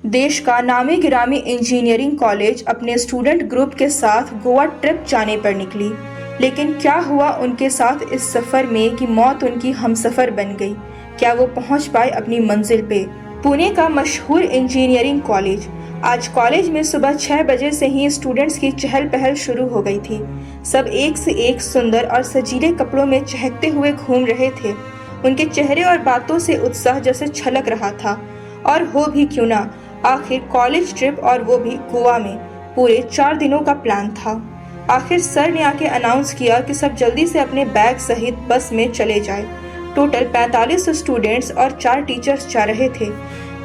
देश का नामी गिरामी इंजीनियरिंग कॉलेज अपने स्टूडेंट ग्रुप के साथ गोवा ट्रिप जाने पर निकली। लेकिन क्या हुआ उनके साथ इस सफ़र में कि मौत उनकी हमसफ़र बन गई। क्या वो पहुंच पाए अपनी मंजिल पे। पुणे का मशहूर इंजीनियरिंग कॉलेज। आज कॉलेज में सुबह 6 बजे से ही स्टूडेंट्स की चहल पहल शुरू हो गई थी। सब एक से एक सुंदर और सजीले कपड़ों में चहकते हुए घूम रहे थे। उनके चेहरे और बातों से उत्साह जैसे छलक रहा था। और हो भी क्यों ना, आखिर कॉलेज ट्रिप, और वो भी गोवा में। पूरे 4 दिनों का प्लान था। आखिर सर ने आके अनाउंस किया कि सब जल्दी से अपने बैग सहित बस में चले जाए। टोटल 45 स्टूडेंट्स और 4 टीचर्स जा रहे थे।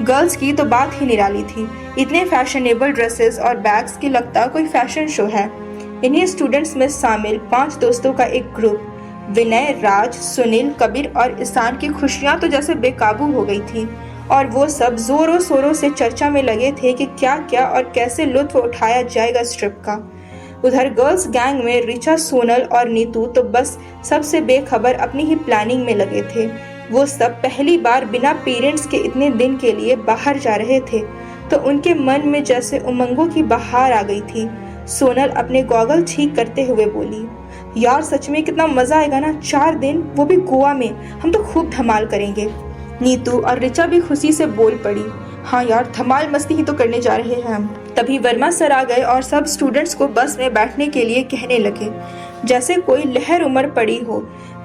गर्ल्स की तो बात ही निराली थी। इतने फैशनेबल ड्रेसेस और बैग्स की लगता कोई फैशन शो है। इन्हीं स्टूडेंट्स में शामिल 5 दोस्तों का एक ग्रुप, विनय, राज, सुनील, कबीर और ईशान की खुशियां तो जैसे बेकाबू हो गई थी। और वो सब जोरों शोरों से चर्चा में लगे थे कि क्या क्या और कैसे लुत्फ उठाया जाएगा इस ट्रिप का। उधर गर्ल्स गैंग में रिचा, सोनल और नीतू तो बस सबसे बेखबर अपनी ही प्लानिंग में लगे थे। वो सब पहली बार बिना पेरेंट्स के इतने दिन के लिए बाहर जा रहे थे, तो उनके मन में जैसे उमंगों की बहार आ गई थी। सोनल अपने गॉगल ठीक करते हुए बोली, यार सच में कितना मजा आएगा ना, 4 दिन, वो भी गोवा में। हम तो खूब धमाल करेंगे। नीतू और रिचा भी खुशी से बोल पड़ी, हाँ यार, धमाल मस्ती ही तो करने जा रहे हैं हम। तभी वर्मा सर आ गए और सब स्टूडेंट्स को बस में बैठने के लिए कहने लगे। जैसे कोई लहर उमड़ पड़ी हो,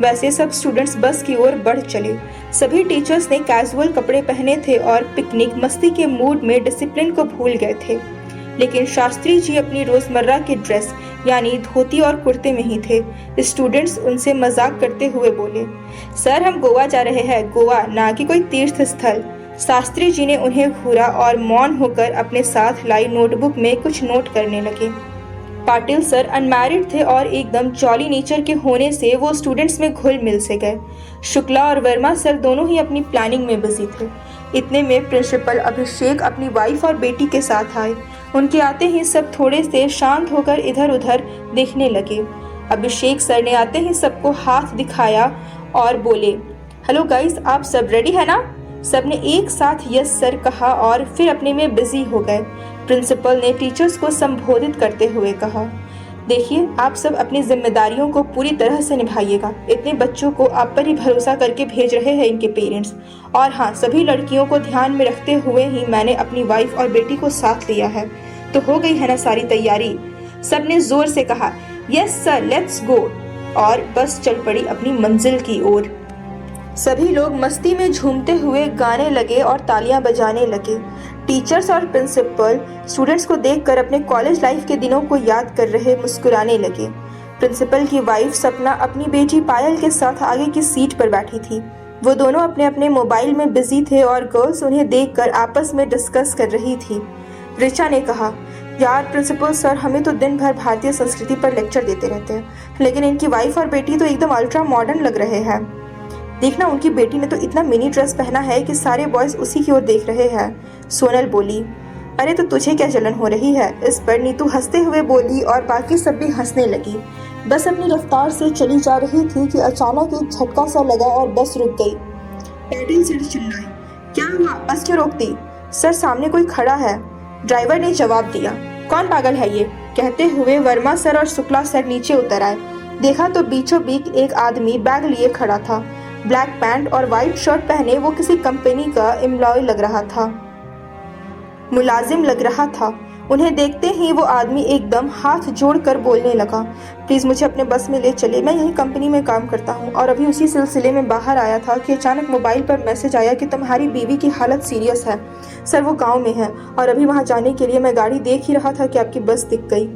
वैसे सब स्टूडेंट्स बस की ओर बढ़ चले। सभी टीचर्स ने कैजुअल कपड़े पहने थे और पिकनिक मस्ती के मूड में डिसिप्लिन को भूल गए थे। लेकिन शास्त्री जी अपनी रोजमर्रा की ड्रेस यानी धोती और कुर्ते में ही थे। स्टूडेंट्स उनसे मजाक करते हुए बोले, सर हम गोवा जा रहे हैं, गोवा, ना कि कोई तीर्थ स्थल। शास्त्री जी ने उन्हें घूरा और मौन होकर अपने साथ लाई नोटबुक में कुछ नोट करने लगे। पाटिल सर अनमैरिड थे और एकदम जॉली नेचर के होने से वो स्टूडेंट्स में घुल मिल से गए। शुक्ला और वर्मा सर दोनों ही अपनी प्लानिंग में बिजी थे। इतने में प्रिंसिपल अभिषेक अपनी वाइफ और बेटी के साथ आए। उनके आते ही सब थोड़े से शांत होकर इधर उधर देखने लगे। अभिषेक सर ने आते ही सबको हाथ दिखाया और बोले, हेलो गाइस, आप सब रेडी है ना? सबने एक साथ यस सर कहा और फिर अपने में बिजी हो गए। प्रिंसिपल ने टीचर्स को संबोधित करते हुए कहा, देखिए, आप सब अपनी जिम्मेदारियों को पूरी तरह से निभाइएगा। इतने बच्चों को आप पर ही भरोसा करके भेज रहे हैं इनके पेरेंट्स। और हाँ, सभी लड़कियों को ध्यान में रखते हुए ही मैंने अपनी वाइफ और बेटी को साथ लिया है। तो हो गई है ना सारी तैयारी? सबने जोर से कहा, यस सर, लेट्स गो। और बस चल पड़ी अपनी मंजिल की ओर। सभी लोग मस्ती में झूमते हुए गाने लगे और तालियां बजाने लगे। टीचर्स और प्रिंसिपल स्टूडेंट्स को देखकर अपने कॉलेज लाइफ के दिनों को याद कर रहे मुस्कुराने लगे। प्रिंसिपल की वाइफ सपना अपनी बेटी पायल के साथ आगे की सीट पर बैठी थी। वो दोनों अपने अपने मोबाइल में बिजी थे और गर्ल्स उन्हें देखकर आपस में डिस्कस कर रही थी। रिचा ने कहा, यार प्रिंसिपल सर हमें तो दिन भर भारतीय संस्कृति पर लेक्चर देते रहते हैं, लेकिन इनकी वाइफ और बेटी तो एकदम अल्ट्रा मॉडर्न लग रहे हैं। देखना, उनकी बेटी ने तो इतना मिनी ड्रेस पहना है कि सारे बॉयज उसी की ओर देख रहे हैं। सोनल बोली, अरे तो तुझे क्या जलन हो रही है? इस पर नीतू हंसते हुए बोली और बाकी सब भी हंसने लगी। बस अपनी रफ्तार से चली जा रही थी कि अचानक एक झटका सा लगा और बस रुक गई। पाटिल सर चिल्लाए, क्या हुआ, बस क्यों रोकती? सर सामने कोई खड़ा है, ड्राइवर ने जवाब दिया। कौन पागल है ये? कहते हुए वर्मा सर और शुक्ला सर नीचे उतर आए। देखा तो बीचों बीच एक आदमी बैग लिए खड़ा था। ब्लैक पैंट और वाइट शर्ट पहने वो किसी कंपनी का एम्प्लॉय लग रहा था, मुलाजिम लग रहा था। उन्हें देखते ही वो आदमी एकदम हाथ जोड़कर बोलने लगा, प्लीज़ मुझे अपने बस में ले चलिए, मैं यही कंपनी में काम करता हूँ। और अभी उसी सिलसिले में बाहर आया था कि अचानक मोबाइल पर मैसेज आया कि तुम्हारी बीवी की हालत सीरियस है। सर वो गाँव में है और अभी वहाँ जाने के लिए मैं गाड़ी देख ही रहा था कि आपकी बस दिख गई।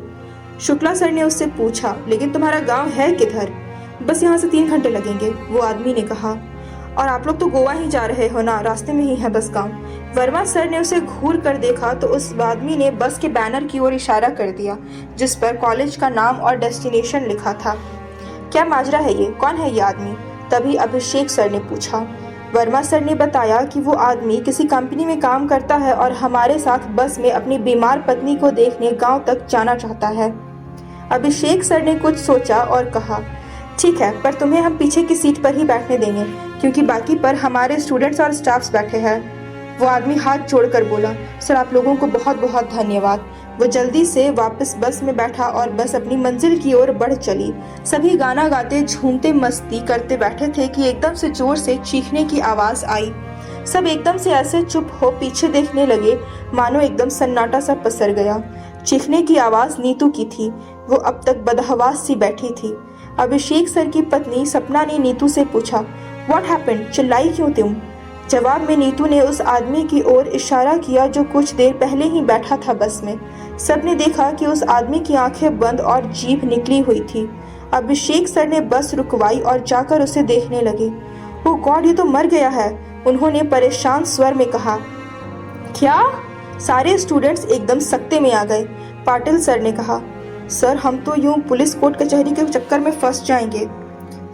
शुक्ला सर ने उससे पूछा, लेकिन तुम्हारा गाँव है किधर? बस यहाँ से 3 घंटे लगेंगे, वो आदमी ने कहा। और आप लोग तो गोवा ही जा रहे हो ना, रास्ते में ही है बस गाँव। वर्मा सर ने उसे घूर कर देखा तो उस आदमी ने बस के बैनर की ओर इशारा कर दिया, जिस पर कॉलेज का नाम और डेस्टिनेशन लिखा था। क्या माजरा है ये, कौन है ये आदमी? तभी अभिषेक सर ने पूछा। वर्मा सर ने बताया कि वो आदमी किसी कंपनी में काम करता है और हमारे साथ बस में अपनी बीमार पत्नी को देखने गाँव तक जाना चाहता है। अभिषेक सर ने कुछ सोचा और कहा, ठीक है, पर तुम्हें हम पीछे की सीट पर ही बैठने देंगे, क्योंकि बाकी पर हमारे स्टूडेंट्स और स्टाफ्स बैठे हैं। वो आदमी हाथ जोड़कर बोला, सर आप लोगों को बहुत बहुत धन्यवाद। वो जल्दी से वापस बस में बैठा और बस अपनी मंजिल की ओर बढ़ चली। सभी गाना गाते झूमते मस्ती करते बैठे थे कि एकदम से जोर से चीखने की आवाज आई। सब एकदम से ऐसे चुप हो पीछे देखने लगे मानो एकदम सन्नाटा सा पसर गया। चीखने की आवाज नीतू की थी। वो अब तक बदहवास सी बैठी थी। अभिषेक सर की पत्नी सपना ने नीतू से पूछा, व्हाट हैपेंड, चिल्लाई क्यों तुम? जवाब में नीतू ने उस आदमी की ओर इशारा किया जो कुछ देर पहले ही बैठा था बस में। सबने देखा कि उस आदमी की आंखें बंद और जीभ निकली हुई थी। अभिषेक सर ने बस रुकवाई और जाकर उसे देखने लगे। ओह गॉड, ये तो मर गया है, उन्होंने परेशान स्वर में कहा। क्या? सारे स्टूडेंट्स एकदम सकते में आ गए। पाटिल सर ने कहा, सर हम तो यूं पुलिस कोर्ट कचहरी के चक्कर में फंस जाएंगे।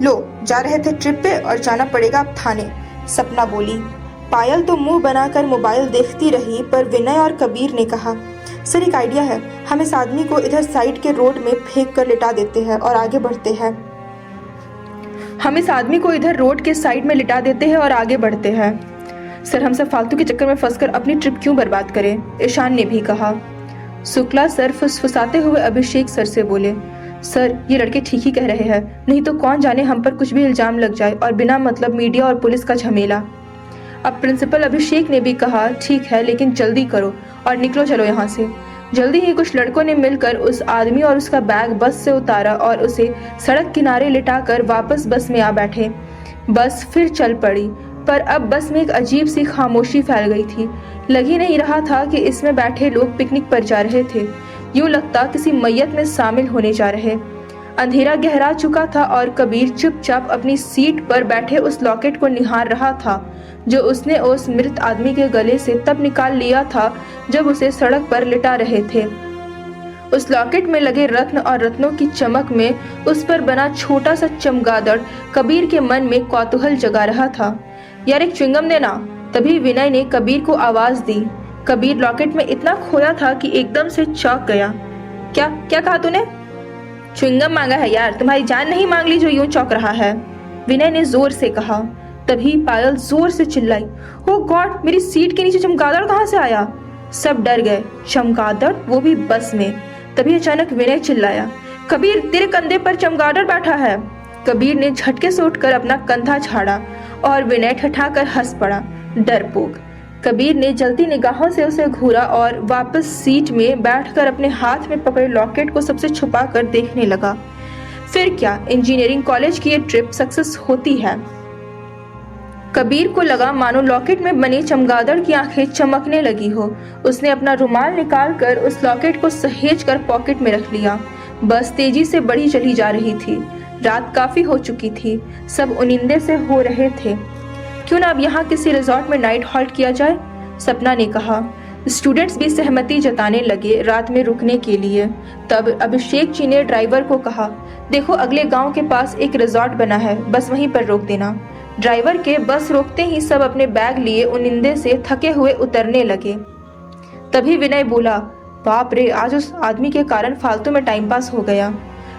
लो, जा रहे थे ट्रिप पे और जाना पड़ेगा अब थाने, सपना बोली। पायल तो मुंह बनाकर मोबाइल देखती रही, पर विनय और कबीर ने कहा, सर एक आइडिया है, हम इस आदमी को इधर साइड के रोड में फेंक कर लिटा देते हैं और आगे बढ़ते हैं। हम इस आदमी को इधर रोड के साइड में लिटा देते हैं और आगे बढ़ते हैं। सर हम सब फालतू के चक्कर में फंसकर अपनी ट्रिप क्यों बर्बाद करें, ईशान ने भी कहा। शुक्ला सर फुसफुसाते हुए अभिषेक सर से बोले, सर ये लड़के ठीक ही कह रहे हैं, नहीं तो कौन जाने हम पर कुछ भी इल्जाम लग जाए और बिना मतलब मीडिया और पुलिस का झमेला। अब प्रिंसिपल अभिषेक ने भी कहा, ठीक है लेकिन जल्दी करो और निकलो चलो यहाँ से। जल्दी ही कुछ लड़कों ने मिलकर उस आदमी और उसका बैग बस से उतारा और उसे सड़क किनारे लिटाकर वापस बस में आ बैठे। बस फिर चल पड़ी, पर अब बस में एक अजीब सी खामोशी फैल गई थी। लग ही नहीं रहा था कि इसमें बैठे लोग पिकनिक पर जा रहे थे, यूं लगता किसी मैयत में शामिल होने जा रहे। अंधेरा गहरा चुका था और कबीर चुपचाप अपनी सीट पर बैठे उस लॉकेट को निहार रहा था जो उसने उस मृत आदमी के गले से तब निकाल लिया था जब उसे सड़क पर लिटा रहे थे। उस लॉकेट में लगे रत्न और रत्नों की चमक में उस पर बना छोटा सा चमगादड़ कबीर के मन में कौतूहल जगा रहा था। यार एक च्युइंगम देना। तभी विनय ने कबीर को आवाज दी। कबीर लॉकेट में इतना खोया था कि एकदम से चौंक गया। क्या क्या कहा तूने? च्युइंगम मांगा है यार, तुम्हारी जान नहीं मांग ली जो यूं चौंक रहा है, विनय ने जोर से कहा। तभी पायल जोर से चिल्लाई, ओह गॉड, मेरी सीट के नीचे चमगादड़ कहाँ से आया? सब डर गए। चमगादड़, वो भी बस में। तभी अचानक विनय चिल्लाया, कबीर तेरे कंधे पर चमगादड़ बैठा है। कबीर ने झटके से उठकर अपना कंधा झाड़ा और विनय ठठाकर हंस पड़ा, डरपोक। कबीर ने जल्दी निगाहों से उसे घूरा और वापस सीट में बैठकर अपने हाथ में पकड़े लॉकेट को सबसे छुपा कर देखने लगा। फिर क्या, इंजीनियरिंग कॉलेज की ये ट्रिप सक्सेस होती है। कबीर को लगा मानो लॉकेट में बनी चमगादड़ की आंखें चमकने लगी हो। उसने अपना रुमाल निकालकर उस लॉकेट को सहेज कर पॉकेट में रख लिया। बस तेजी से बढ़ी चली जा रही थी। रात काफी हो चुकी थी, सब उनिंदे से हो रहे थे। क्यों ना अब यहाँ किसी रिजॉर्ट में नाइट हॉल्ट किया जाए, सपना ने कहा। स्टूडेंट्स भी सहमति जताने लगे रात में रुकने के लिए। तब अभिषेक जी ने ड्राइवर को कहा, देखो अगले गांव के पास एक रिजॉर्ट बना है, बस वहीं पर रोक देना। ड्राइवर के बस रोकते ही सब अपने बैग लिए उनिंदे से थके हुए उतरने लगे। तभी विनय बोला, बाप रे, आज उस आदमी के कारण फालतू में टाइम पास हो गया।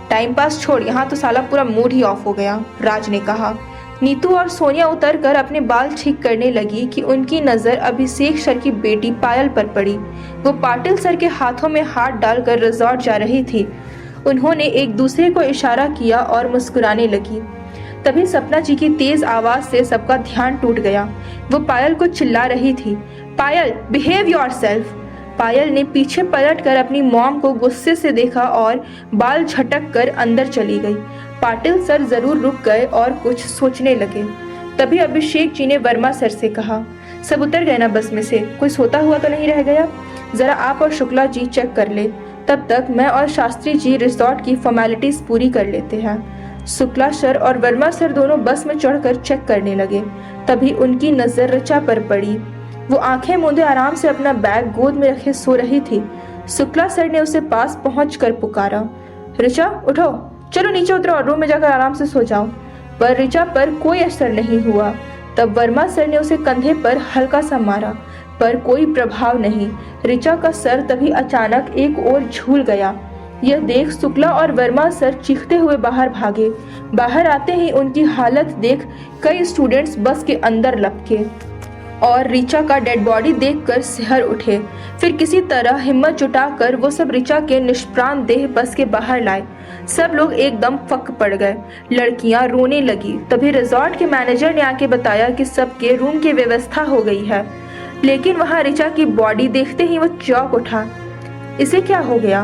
टाइम पास छोड़, यहाँ तो साला पूरा मूड ही ऑफ हो गया, राज ने कहा। नीतू और सोनिया उतरकर अपने बाल ठीक करने लगी कि उनकी नजर अभिषेक सर की बेटी पायल पर पड़ी। वो पाटिल सर के हाथों में हाथ डालकर रिजॉर्ट जा रही थी। उन्होंने एक दूसरे को इशारा किया और मुस्कुराने लगी। तभी सपना जी की तेज आवाज से सबका ध्यान टूट गया। वो पायल को चिल्ला रही थी, पायल बिहेव योरसेल्फ। पायल ने पीछे पलटकर अपनी मॉम को गुस्से से देखा और बाल झटक कर अंदर चली गई। पाटिल सर जरूर रुक गए और कुछ सोचने लगे। तभी अभिषेक जी ने वर्मा सर से कहा, सब उतर गए ना बस में से, कोई सोता हुआ तो नहीं रह गया? जरा आप और शुक्ला जी चेक कर ले, तब तक मैं और शास्त्री जी रिजॉर्ट की फॉर्मेलिटीज पूरी कर लेते हैं। शुक्ला सर और वर्मा सर दोनों बस में चढ़कर चेक करने लगे। तभी उनकी नजर ऋचा पर पड़ी। वो आंखें मूंदे आराम से अपना बैग गोद में रखे सो रही थी। शुक्ला सर ने उसे पास पहुंचकर पुकारा, ऋचा उठो, चलो नीचे उतरो और रूम में जाकर आराम से सो जाओ। पर ऋचा पर कोई असर नहीं हुआ। तब वर्मा सर ने उसे कंधे पर हल्का सा मारा, पर कोई प्रभाव नहीं। ऋचा का सर तभी अचानक एक ओर झूल गया। यह देख शुक्ला और वर्मा सर चीखते हुए बाहर भागे। बाहर आते ही उनकी हालत देख कई स्टूडेंट्स बस के अंदर लपके और ऋचा का डेड बॉडी देखकर सिहर उठे। फिर किसी तरह हिम्मत जुटाकर वो सब ऋचा के निष्प्राण देह बस के बाहर लाए। सब लोग एकदम फक पड़ गए। लड़कियां रोने लगी। तभी रिजॉर्ट के मैनेजर ने आके बताया कि सबके रूम की व्यवस्था हो गई है, लेकिन वहां ऋचा की बॉडी देखते ही वो चौंक उठा। इसे क्या हो गया?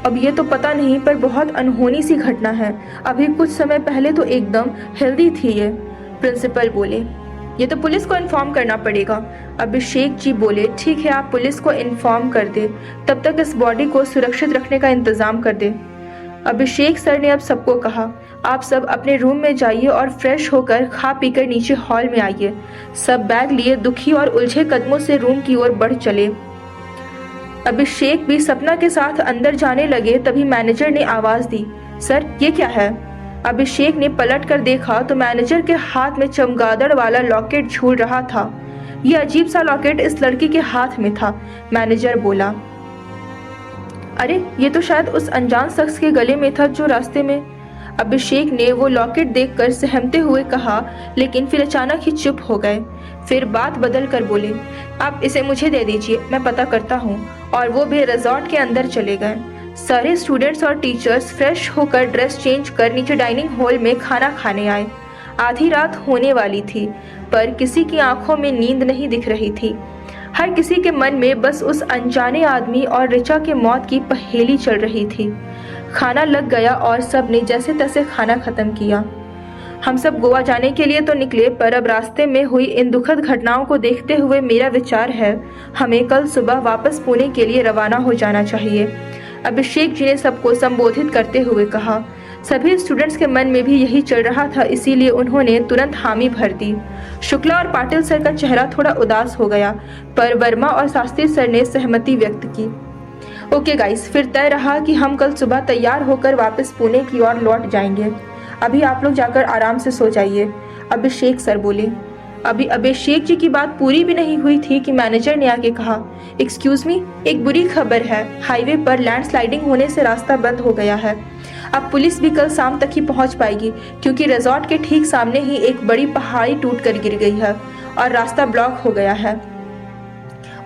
अब ये तो पता नहीं, पर बहुत अनहोनी सी घटना है। अभी कुछ समय पहले तो एकदम हेल्दी थी ये। प्रिंसिपल बोले, ये तो पुलिस को इन्फॉर्म करना पड़ेगा। अभिषेक जी बोले, ठीक है, आप पुलिस को इन्फॉर्म कर दे, तब तक इस बॉडी को सुरक्षित रखने का इंतजाम कर दे। अभिषेक सर ने अब सबको कहा, आप सब अपने रूम में जाइए और फ्रेश होकर खा पीकर नीचे हॉल में आइए। सब बैग लिए दुखी और उलझे कदमों से रूम की ओर बढ़ चले। अभिषेक भी सपना के साथ अंदर जाने लगे। तभी मैनेजर ने आवाज दी, सर ये क्या है? अभिषेक ने पलट कर देखा तो मैनेजर के हाथ में चमगादड़ वाला लॉकेट झूल रहा था। यह अजीब सा लॉकेट इस लड़की के हाथ में था। मैनेजर बोला, अरे ये तो शायद उस अनजान शख्स के गले में था जो रास्ते में। अभिषेक ने वो लॉकेट देखकर सहमते हुए कहा, लेकिन फिर अचानक ही चुप हो गए। फिर बात बदल कर बोले, आप इसे मुझे दे दीजिए, मैं पता करता हूँ। और वो भी रिजॉर्ट के अंदर चले गए। सारे स्टूडेंट्स और टीचर्स फ्रेश होकर ड्रेस चेंज कर नीचे डाइनिंग हॉल में खाना खाने आए। आधी रात होने वाली थी, पर किसी की आंखों में नींद नहीं दिख रही थी। हर किसी के मन में बस उस अनजाने आदमी और ऋचा के मौत की पहेली चल रही थी। खाना लग गया और सब ने जैसे तैसे खाना खत्म किया। हम सब गोवा जाने के लिए तो निकले, पर अब रास्ते में हुई इन दुखद घटनाओं को देखते हुए मेरा विचार है हमें कल सुबह वापस पुणे के लिए रवाना हो जाना चाहिए। अभिषेक जी ने सबको संबोधित करते हुए कहा। सभी स्टूडेंट्स के मन में भी यही चल रहा था, इसीलिए उन्होंने तुरंत हामी भर दी। शुक्ला और पाटिल सर का चेहरा थोड़ा उदास हो गया, पर वर्मा और शास्त्री सर ने सहमति व्यक्त की। ओके गाइस, फिर तय रहा कि हम कल सुबह तैयार होकर वापस पुणे की ओर लौट जाएंगे। अभी आप लोग जाकर आराम से सो जाइए, अभिषेक सर बोले। अभी अभिषेक जी की बात पूरी भी नहीं हुई थी कि मैनेजर ने आके कहा, एक्सक्यूज मी, एक बुरी खबर है। हाईवे पर लैंडस्लाइडिंग होने से रास्ता बंद हो गया है। अब पुलिस भी कल शाम तक ही पहुंच पाएगी, क्योंकि रिजॉर्ट के ठीक सामने ही एक बड़ी पहाड़ी टूटकर गिर गई है और रास्ता ब्लॉक हो गया है।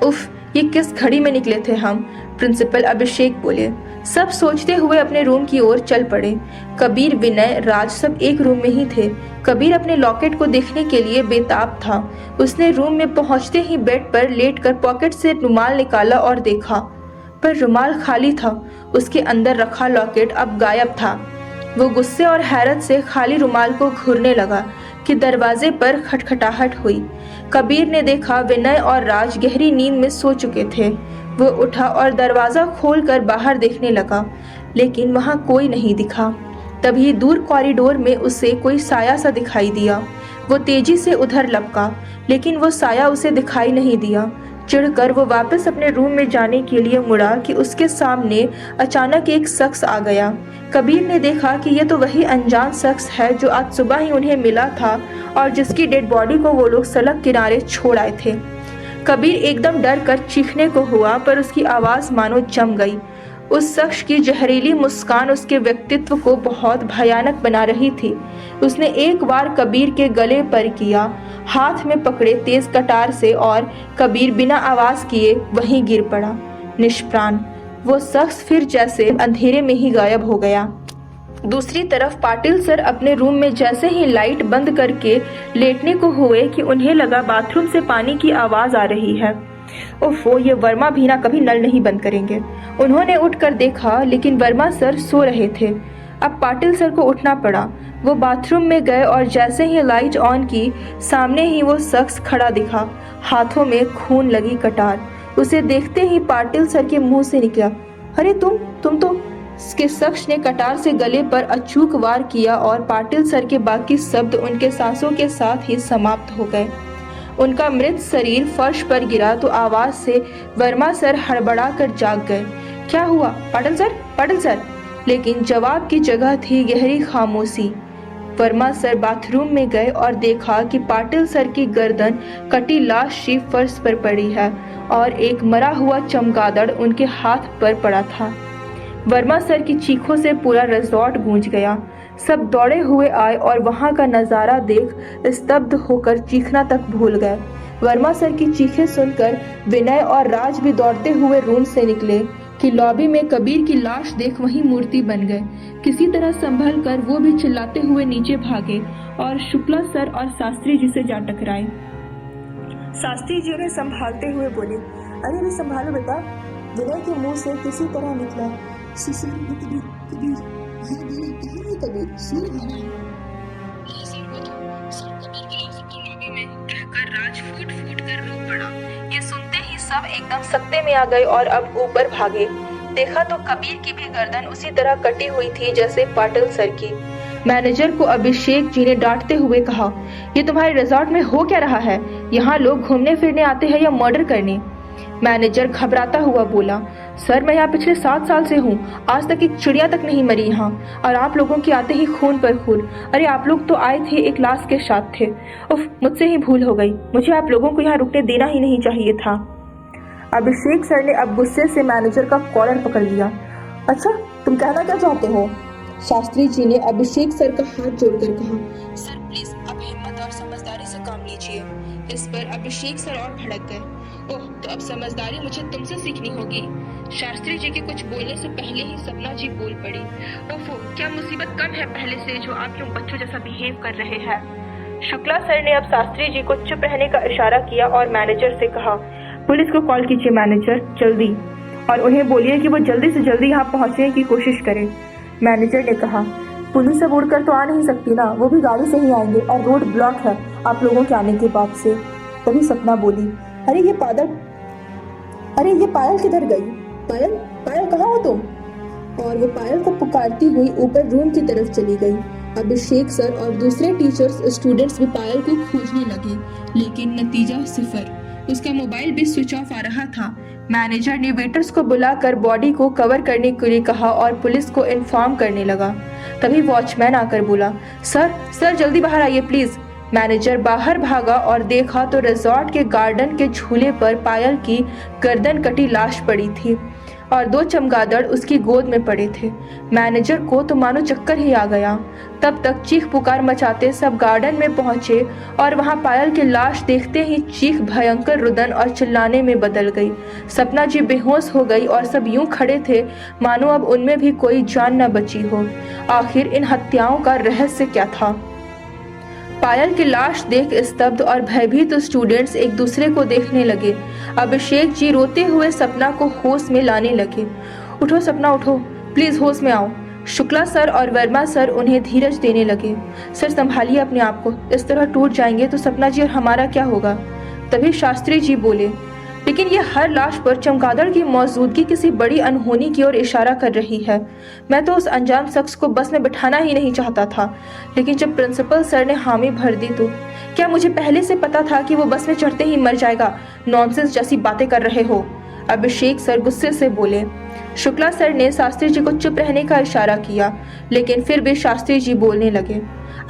उफ, ये किस घड़ी में निकले थे हम, प्रिंसिपल अभिषेक बोले। सब सोचते हुए अपने रूम की ओर चल पड़े। कबीर, विनय, राज सब एक रूम में ही थे। कबीर अपने लॉकेट को देखने के लिए बेताब था। उसने रूम में पहुंचते ही बेड पर लेटकर पॉकेट से रुमाल निकाला और देखा, पर रुमाल खाली था। उसके अंदर रखा लॉकेट अब गायब था। वो गुस्से और हैरत से खाली रुमाल को घूरने लगा कि दरवाजे पर खटखटाहट हुई। कबीर ने देखा विनय और राज गहरी नींद में सो चुके थे। वो उठा और दरवाजा खोलकर बाहर देखने लगा, लेकिन वहां कोई नहीं दिखा। तभी दूर कॉरिडोर में उसे कोई साया सा दिखाई दिया। वो तेजी से उधर लपका, लेकिन वो साया उसे दिखाई नहीं दिया। चिढ़कर वो वापस अपने रूम में जाने के लिए मुड़ा कि उसके सामने अचानक एक शख्स आ गया। कबीर ने देखा कि यह तो वही अनजान शख्स है जो आज सुबह ही उन्हें मिला था और जिसकी डेड बॉडी को वो लोग सड़क किनारे छोड़ आए थे। कबीर एकदम डर कर चीखने को हुआ, पर उसकी आवाज मानो जम गई। उस शख्स की जहरीली मुस्कान उसके व्यक्तित्व को बहुत भयानक बना रही थी। उसने एक बार कबीर के गले पर किया, हाथ में पकड़े तेज कटार से, और कबीर बिना आवाज किए वहीं गिर पड़ा निष्प्राण। वो शख्स फिर जैसे अंधेरे में ही गायब हो गया। दूसरी तरफ पाटिल सर अपने रूम में जैसे ही लाइट बंद करके लेटने को हुए कि उन्हें लगा बाथरूम से पानी की आवाज आ रही है। ओफो, ये वर्मा भी ना कभी नल नहीं बंद करेंगे। उन्होंने उठकर देखा, लेकिन वर्मा सर सो रहे थे। अब पाटिल सर को उठना पड़ा। वो बाथरूम में गए और जैसे ही लाइट ऑन की, सामने ही वो शख्स खड़ा दिखा, हाथों में खून लगी कटार। उसे देखते ही पाटिल सर के मुंह से निकला, अरे तुम तो। इसके शख्स ने कटार से गले पर अचूक वार किया और पाटिल सर के बाकी शब्द उनके सांसों के साथ ही समाप्त हो गए। उनका मृत शरीर फर्श पर गिरा तो आवाज से वर्मा सर हड़बड़ा कर जाग गए। क्या हुआ पाटिल सर, पाटिल सर? लेकिन जवाब की जगह थी गहरी खामोशी। वर्मा सर बाथरूम में गए और देखा कि पाटिल सर की गर्दन कटी लाश सी फर्श पर पड़ी है और एक मरा हुआ चमगादड़ उनके हाथ पर पड़ा था। वर्मा सर की चीखों से पूरा रिजॉर्ट गूंज गया। सब दौड़े हुए आए और वहां का नजारा देख स्तब्ध होकर चीखना तक भूल गए। वर्मा सर की चीखें सुनकर विनय और राज भी दौड़ते हुए रूम से निकले कि लॉबी में कबीर की लाश देख वहीं मूर्ति बन गए। किसी तरह संभल कर वो भी चिल्लाते हुए नीचे भागे और शुक्ला सर और शास्त्री जी से जा टकराए। शास्त्री जी ने संभालते हुए बोले, अरे संभालो बेटा। विनय के मुंह से किसी तरह निकला, राज फूट फूट कर रो पड़ा। ये सुनते ही सब एकदम सत्ते में आ गए और अब ऊपर भागे। देखा तो कबीर की भी गर्दन उसी तरह कटी हुई थी जैसे पाटिल सर की। मैनेजर को अभिषेक जी ने डांटते हुए कहा, ये तुम्हारे रिजॉर्ट में हो क्या रहा है? यहाँ लोग घूमने फिरने आते हैं या मर्डर करने? मैनेजर घबराता हुआ बोला, सर मैं यहाँ पिछले 7 साल से हूँ, आज तक एक चिड़िया तक नहीं मरी यहाँ, और आप लोगों के आते ही खून पर खून। अरे आप लोग तो आए थे, एक लाश के साथ थे। उफ, मुझसे ही भूल हो गई, मुझे आप लोगों को यहाँ रुकने देना ही नहीं चाहिए था। अभिषेक सर ने अब गुस्से से मैनेजर का कॉलर पकड़ लिया। अच्छा तुम कहना क्या चाहते हो? शास्त्री जी ने अभिषेक सर का हाथ जोड़कर कहा, सर प्लीज अब हिम्मत और समझदारी से काम लीजिए। इस पर अभिषेक सर और भड़क गए। ओह, तो अब समझदारी मुझे तुमसे सीखनी होगी। शास्त्री जी के कुछ बोलने से पहले ही सपना जी बोल पड़ी, ओफो, क्या मुसीबत कम है पहले से जो आप यूं बच्चों जैसा बिहेव कर रहे हैं। शुक्ला सर ने अब शास्त्री जी को चुप रहने का इशारा किया और मैनेजर से कहा, पुलिस को कॉल कीजिए मैनेजर, जल्दी, और उन्हें बोलिए कि वो जल्दी से जल्दी यहाँ पहुँचने की कोशिश करें। मैनेजर ने कहा, पुलिस अब उड़कर तो आ नहीं सकती ना, वो भी गाड़ी से ही आएंगे और रोड ब्लॉक है आप लोगों के आने के बाद से। तभी सपना बोली, अरे ये पायल किधर गई? पायल कहाँ हो तुम? और वो पायल को पुकारती हुई ऊपर रूम की तरफ चली गई। अभिषेक सर और दूसरे टीचर्स स्टूडेंट्स भी पायल को खोजने लगे, लेकिन नतीजा 0। उसका मोबाइल भी स्विच ऑफ आ रहा था। मैनेजर ने वेटर्स को बुलाकर बॉडी को कवर करने के लिए कहा और पुलिस को इन्फॉर्म करने लगा। तभी वॉचमैन आकर बोला, सर जल्दी बाहर आइए प्लीज। मैनेजर बाहर भागा और देखा तो रिजॉर्ट के गार्डन के झूले पर पायल की गर्दन कटी लाश पड़ी थी और 2 चमगादड़ उसकी गोद में पड़े थे। मैनेजर को तो मानो चक्कर ही आ गया। तब तक चीख पुकार मचाते सब गार्डन में पहुंचे और वहां पायल की लाश देखते ही चीख भयंकर रुदन और चिल्लाने में बदल गई। सपना जी बेहोश हो गई और सब यूं खड़े थे मानो अब उनमें भी कोई जान न बची हो। आखिर इन हत्याओं का रहस्य क्या था? पायल की लाश देख स्तब्ध और भयभीत स्टूडेंट्स एक दूसरे को देखने लगे। अभिषेक जी रोते हुए सपना को होश में लाने लगे। उठो सपना उठो, प्लीज होश में आओ। शुक्ला सर और वर्मा सर उन्हें धीरज देने लगे। सर संभालिए अपने आप को, इस तरह टूट जाएंगे तो सपना जी और हमारा क्या होगा? तभी शास्त्री जी बोले, लेकिन ये हर लाश पर चमगादड़ की मौजूदगी किसी बड़ी अनहोनी की ओर इशारा कर रही है। मैं तो उस अनजान शख्स को बस में बिठाना ही नहीं चाहता था, लेकिन जब प्रिंसिपल सर ने हामी भर दी तो क्या मुझे पहले से पता था कि वो बस में चढ़ते ही मर जाएगा? नॉनसेंस जैसी बातें कर रहे हो। अभिषेक सर गुस्से से बोले। शुक्ला सर ने शास्त्री जी को चुप रहने का इशारा किया, लेकिन फिर भी शास्त्री जी बोलने लगे,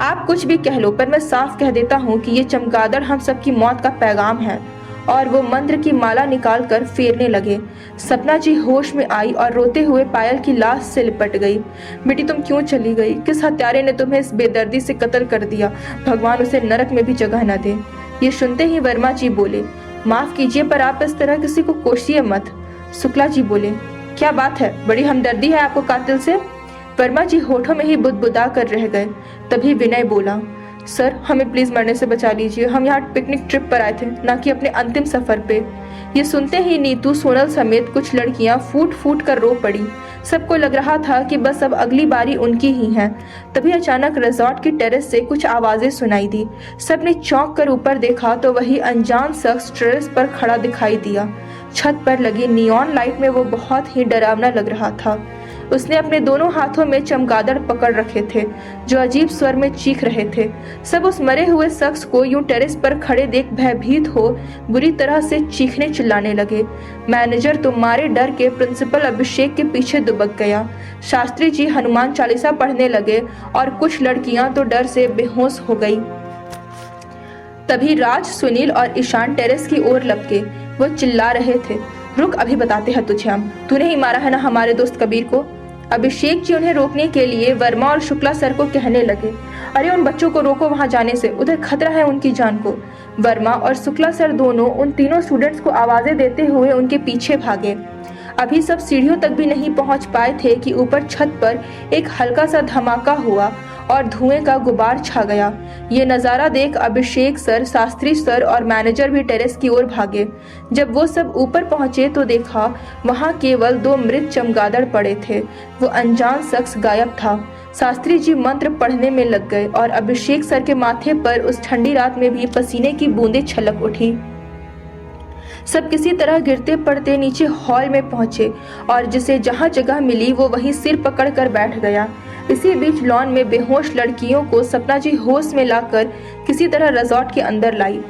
आप कुछ भी कह लो पर मैं साफ कह देता हूँ कि ये चमगादड़ हम सबकी मौत का पैगाम है। और वो मंत्र की माला निकालकर फेरने लगे। सपना जी होश में आई और रोते हुए पायल की लाश से लिपट गई। बेटी तुम क्यों चली गई? किस हत्यारे ने तुम्हें इस बेदर्दी से कत्ल कर दिया? भगवान उसे नरक में भी जगह न दे। ये सुनते ही वर्मा जी बोले, माफ कीजिए पर आप इस तरह किसी को कोशिए मत। शुक्ला जी बोले, क्या बात है, बड़ी हमदर्दी है आपको कातिल से? वर्मा जी होठों में ही बुदबुदा कर रह गए। तभी विनय बोला, सर हमें प्लीज मरने से बचा लीजिए, हम यहाँ पिकनिक ट्रिप पर आए थे, ना कि अपने अंतिम सफर पे। ये सुनते ही नीतू, सोनल समेत कुछ लड़कियां फूट फूट कर रो पड़ी। सबको लग रहा था कि बस अब अगली बारी उनकी ही है। तभी अचानक रिजॉर्ट की टेरेस से कुछ आवाजें सुनाई दी। सबने चौंक कर ऊपर देखा तो वही अनजान शख्स टेरेस पर खड़ा दिखाई दिया। छत पर लगी नियॉन लाइट में वो बहुत ही डरावना लग रहा था। उसने अपने दोनों हाथों में चमगादड़ पकड़ रखे थे जो अजीब स्वर में चीख रहे थे। सब उस मरे हुए शख्स को यूं टेरेस पर खड़े देख भयभीत हो बुरी तरह से चीखने चिल्लाने लगे। मैनेजर तो मारे डर के प्रिंसिपल अभिषेक के पीछे दुबक गया। शास्त्री जी हनुमान चालीसा पढ़ने लगे और कुछ लड़कियां तो डर से बेहोश हो गई। तभी राज, सुनील और ईशान टेरेस की ओर लपके। वो चिल्ला रहे थे, रुक अभी बताते हैं तुझे हम, तूने ही मारा है ना हमारे दोस्त कबीर को? अभिषेक जी उन्हें रोकने के लिए वर्मा और शुक्ला सर को कहने लगे, अरे उन बच्चों को रोको वहां जाने से, उधर खतरा है उनकी जान को। वर्मा और शुक्ला सर दोनों उन तीनों स्टूडेंट्स को आवाजें देते हुए उनके पीछे भागे। अभी सब सीढ़ियों तक भी नहीं पहुंच पाए थे कि ऊपर छत पर एक हल्का सा धमाका हुआ और धुएं का गुबार छा गया। ये नज़ारा देख अभिषेक सर, शास्त्री सर और मैनेजर भी टेरेस की ओर भागे। जब वो सब ऊपर पहुंचे तो देखा वहां केवल 2 मृत चमगादड़ पड़े थे। वो अनजान शख्स गायब था। शास्त्री जी मंत्र पढ़ने में लग गए और अभिषेक सर के माथे पर उस ठंडी रात में भी पसीने की बूंदें छलक उठी। सब किसी तरह गिरते पड़ते नीचे हॉल में पहुंचे और जिसे जहां जगह मिली वो वहीं सिर पकड़ कर बैठ गया। इसी बीच लॉन में बेहोश लड़कियों को सपना जी होश में लाकर किसी तरह रिजॉर्ट के अंदर लाई।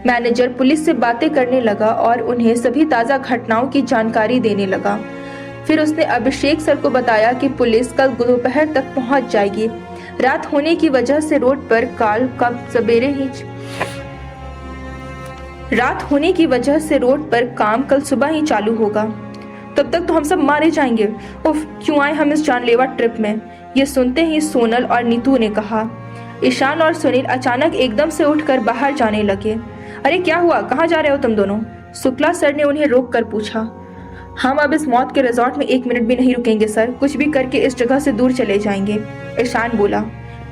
मैनेजर पुलिस से बातें करने लगा और उन्हें सभी ताज़ा घटनाओं की जानकारी देने लगा। फिर उसने अभिषेक सर को बताया कि पुलिस कल दोपहर तक पहुंच जाएगी। रात होने की वजह से रोड पर काम कल सुबह ही चालू होगा। तब तक तो हम सब मारे जाएंगे। उफ, क्यों आए हम इस जानलेवा ट्रिप में। ये सुनते ही सोनल और नीतू ने कहा। ईशान और सुनील अचानक एकदम से उठकर बाहर जाने लगे। अरे क्या हुआ, कहाँ जा रहे हो तुम दोनों? शुक्ला सर ने उन्हें रोक कर पूछा। हम अब इस मौत के रिजॉर्ट में 1 मिनट भी नहीं रुकेंगे सर, कुछ भी करके इस जगह से दूर चले जाएंगे। ईशान बोला।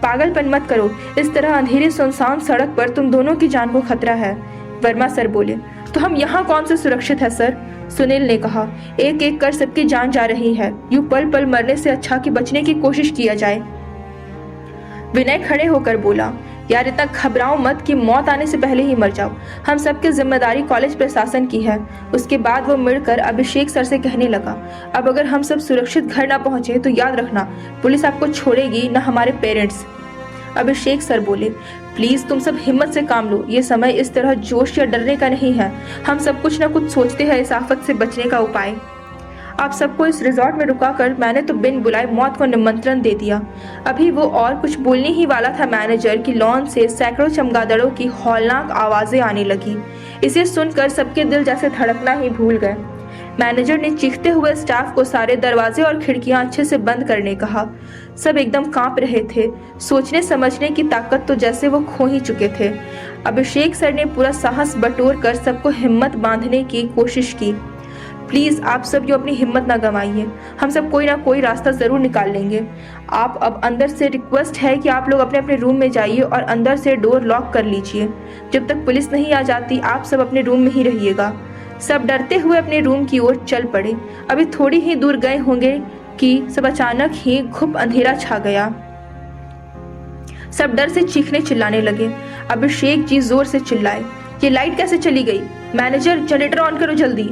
पागलपन मत करो, इस तरह अंधेरी सुनसान सड़क पर तुम दोनों की जान को खतरा है। वर्मा सर बोले। तो हम यहाँ कौन से सुरक्षित है सर? सुनील ने कहा। एक एक कर सबकी जान जा रही है, यूं पल पल मरने से अच्छा कि बचने की कोशिश किया जाए। विनय खड़े होकर बोला, यार इतना घबराओ मत कि मौत आने से पहले ही मर जाओ। हम सबकी जिम्मेदारी कॉलेज प्रशासन की है। उसके बाद वो मिलकर अभिषेक सर से कहने लगा, अब अगर हम सब सुरक्षित घर ना पहुंचे तो याद रखना पुलिस आपको छोड़ेगी न हमारे पेरेंट्स। अभिषेक सर बोले, प्लीज तुम सब हिम्मत से काम लो, ये समय इस तरह जोश या डरने का नहीं है। हम सब कुछ न कुछ सोचते हैं इस आफत से बचने का उपाय। आप सबको इस रिजॉर्ट में रुकाकर मैंने तो बिन बुलाए मौत को निमंत्रण दे दिया। अभी वो और कुछ बोलने ही वाला था मैनेजर की लॉन से सैकड़ों चमगादड़ों की हौलनाक आवाजें आने लगी। इसे सुनकर सबके दिल जैसे धड़कना ही भूल गए। मैनेजर ने चीखते हुए स्टाफ को सारे दरवाजे और खिड़कियां अच्छे से बंद करने कहा। सब एकदम कांप रहे थे। सोचने समझने की ताकत तो जैसे वो खो ही चुके थे। अभिषेक सर ने पूरा साहस बटोर कर सबको हिम्मत बांधने की कोशिश की। प्लीज आप सब यूं अपनी हिम्मत ना गंवाइए, हम सब कोई ना कोई रास्ता जरूर निकाल लेंगे। आप अब अंदर से रिक्वेस्ट है कि आप लोग अपने अपने रूम में जाइए और अंदर से डोर लॉक कर लीजिए। जब तक पुलिस नहीं आ जाती आप सब अपने रूम में ही रहिएगा। सब डरते हुए अपने रूम की ओर चल पड़े। अभी थोड़ी ही दूर गए होंगे कि सब अचानक ही घुप अंधेरा छा गया। सब डर से चीखने चिल्लाने लगे। अभिषेक जी जोर से चिल्लाए, ये लाइट कैसे चली गई? मैनेजर जनरेटर ऑन करो जल्दी।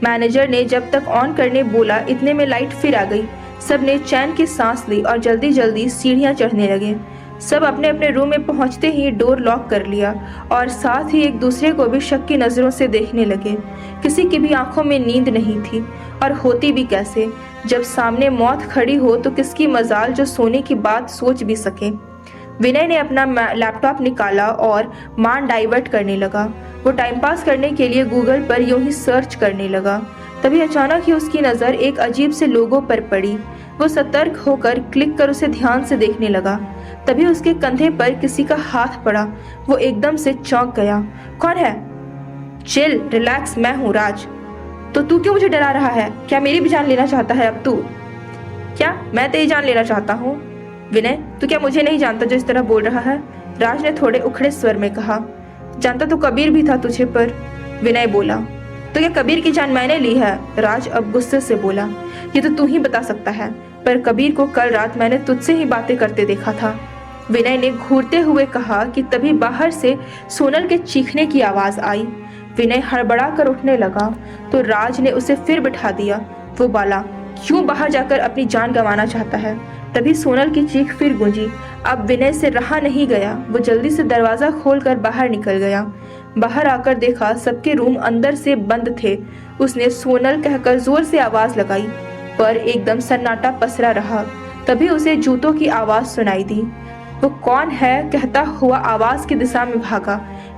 मैनेजर ने जब तक ऑन करने बोला इतने में लाइट फिर आ गई। सब ने चैन की सांस ली और जल्दी जल्दी सीढ़ियां चढ़ने लगे। सब अपने अपने रूम में पहुंचते ही डोर लॉक कर लिया और साथ ही एक दूसरे को भी शक की नजरों से देखने लगे। किसी की भी आंखों में नींद नहीं थी और होती भी कैसे, जब सामने मौत खड़ी हो तो किसकी मजाल जो सोने की बात सोच भी सके। विनय ने अपना लैपटॉप निकाला और मान डाइवर्ट करने लगा। वो टाइम पास करने के लिए गूगल पर यूं ही सर्च करने लगा। तभी अचानक ही उसकी नज़र एक अजीब से लोगो पर पड़ी। वो सतर्क होकर क्लिक कर उसे ध्यान से देखने लगा। तभी उसके कंधे पर किसी का हाथ पड़ा। वो एकदम से चौंक गया। कौन है? चिल, रिलैक्स, मैं हूँ राज। तो तू क्यों मुझे डरा रहा है? क्या मेरी भी जान लेना चाहता है अब तू? क्या मैं तेरी जान लेना चाहता हूँ? विनय, तू क्या मुझे नहीं जानता जो इस तरह बोल रहा है? राज ने थोड़े उखड़े स्वर में कहा। जानता तो कबीर भी था तुझे पर। विनय बोला। तो क्या कबीर की जान मैंने ली है? राज अब गुस्से से बोला। ये तो तू ही बता सकता है, पर कबीर को कल रात मैंने तुझसे ही बातें करते देखा था। विनय ने घूरते हुए कहा कि तभी बाहर से सोनल के चीखने की आवाज आई। विनय हड़बड़ा कर उठने लगा तो राज ने उसे फिर बिठा दिया। वो बोला, क्यों बाहर जाकर अपनी जान गंवाना चाहता है? तभी सोनल की चीख फिर गूंजी। अब विनय से रहा नहीं गया। वो जल्दी से दरवाजा खोलकर बाहर निकल गया। बाहर आकर देखा सबके रूम अंदर से बंद थे। उसने सोनल कहकर जोर से आवाज लगाई पर एकदम सन्नाटा पसरा रहा। तभी उसे जूतों की आवाज सुनाई दी। वो कौन है कहता हुआ आवाज की दिशा में भागा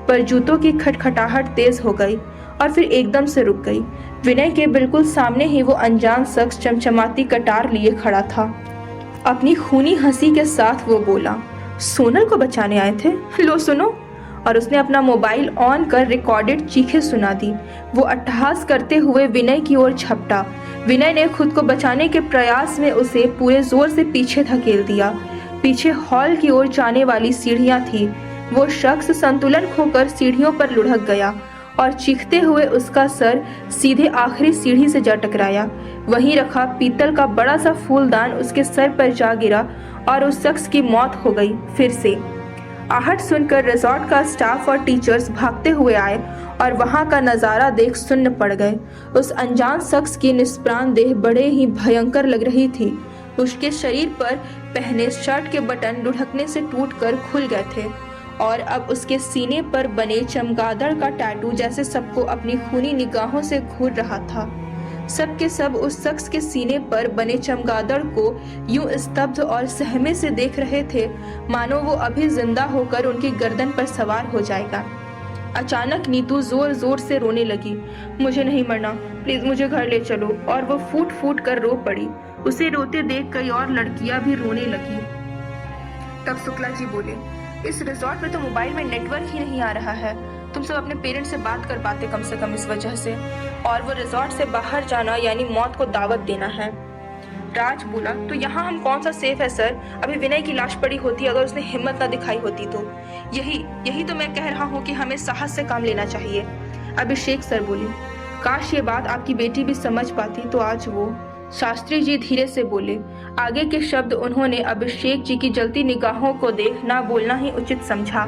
पर जूतों की खटखटाहट तेज हो गई और फिर एकदम से रुक गई। विनय के बिल्कुल सामने ही वो अनजान शख्स चमचमाती कटार लिए खड़ा था। अपनी खूनी हंसी के साथ वो बोला, सोनल को बचाने आए थे, लो सुनो। और उसने अपना मोबाइल ऑन कर रिकॉर्डेड चीखें सुना दी। वो अट्टहास करते हुए विनय की ओर झपटा। विनय ने खुद को बचाने के प्रयास में उसे पूरे जोर से पीछे धकेल दिया। पीछे हॉल की ओर जाने वाली सीढ़ियां थी। वो शख्स संतुलन खोकर सीढ़ियों पर लुढ़क गया और चीखते हुए उसका सर सीधे आखिरी सीढ़ी से जा टकराया। वहीं रखा पीतल का बड़ा सा फूलदान उसके सर पर जा गिरा और उस शख्स की मौत हो गई। फिर से आहट सुनकर रिजॉर्ट का स्टाफ और टीचर्स भागते हुए आए और वहां का नजारा देख सुन्न पड़ गए। उस अनजान शख्स की निष्प्राण देह बड़े ही भयंकर लग रही थी। उसके शरीर पर पहने शर्ट के बटन लुढ़कने से टूटकर खुल गए थे और अब उसके सीने पर बने चमगादड़ का टैटू जैसे सबको अपनी खूनी निगाहों से घूर रहा था। सब के सब उस शख्स के सीने पर बने चमगादड़ को यूं स्तब्ध और सहमे से देख रहे थे मानो वो अभी जिंदा होकर उनकी गर्दन पर सवार हो जाएगा। अचानक नीतू जोर जोर से रोने लगी, मुझे नहीं मरना, प्लीज मुझे घर ले चलो। और वो फूट फूट कर रो पड़ी। उसे रोते देख कई और लड़कियां भी रोने लगी। तब शुक्ला जी बोले, इस रिजॉर्ट में तो मोबाइल में नेटवर्क ही नहीं आ रहा है। तुम सब अपने पेरेंट्स से बात कर पाते कम से कम इस वजह से। और वो रिजॉर्ट से बाहर जाना यानी मौत को दावत देना है। राज बोला, तो यहाँ हम कौन सा सेफ है सर? अभी विनय की लाश पड़ी होती, अगर उसने हिम्मत ना दिखाई होती तो। यही तो मैं कह रहा हूँ कि हमें साहस से काम लेना चाहिए। अभिषेक सर बोले, काश ये बात आपकी बेटी भी समझ पाती तो आज वो। शास्त्री जी धीरे से बोले। आगे के शब्द उन्होंने अभिषेक जी की जलती निगाहों को देख ना बोलना ही उचित समझा।